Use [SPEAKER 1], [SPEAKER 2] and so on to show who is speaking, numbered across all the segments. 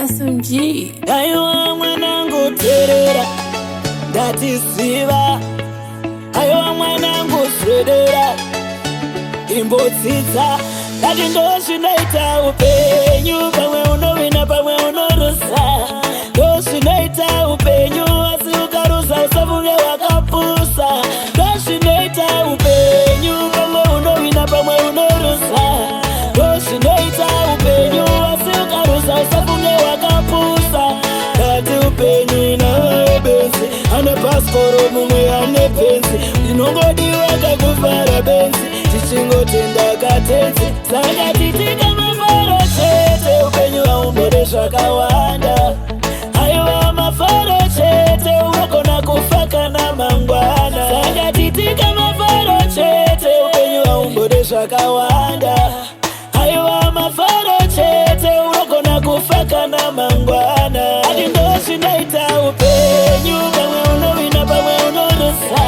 [SPEAKER 1] SMG.
[SPEAKER 2] Aiwa mwanangu terera ndatisiva, aiwa mwanangu swedera imbotsitsa ngati ndozvinoita upenyu, pamwe unovina pamwe unorusa. Ndozvinoita upenyu, asi ukarusa usafunge wakapusa. Ndozvinoita upenyu, pamwe unovina pamwe unorusa. Ndozvinoita upenyu, asi ukarusa usafunge wakapusa. Ngati upenyu inawe benzi, ane pasiporo mumwe ane penzi, inongodiwa kakuvhara benzi, tichingotenda katenzi. Saka titika mafaro chete, upenyu haumbode zvakawanda. Aiwa mafaro chete, unogona kufa kana mangwana. Saka titika mafaro chete, upenyu haumbode zvakawanda. Aiwa mafaro chete, unogona kufa kana mangwana. Ati ndozvinoita upenyu, pamwe unovina pamwe unorusa.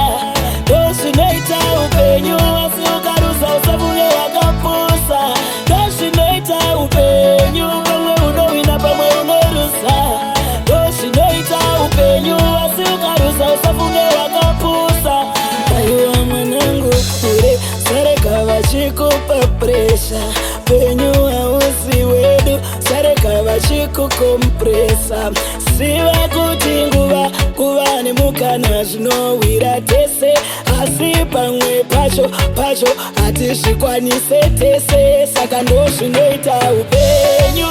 [SPEAKER 2] Ndozvinoita upenyu, asi ukarusa usafunge wakapusa. Ndozvinoita upenyu, pamwe unovina pamwe unorusa. Ndozvinoita upenyu, asi ukarusa usafunge wakapusa. Aiwa mwanangu kure, sareka vachikupa presha, penyu hausi wedu, sareka vachikukompresa. Siva kuti nguva kuva nemukana zvinowira tese, asi pamwe pacho hatisvikwanise tese. Saka ndozvinoita upenyu,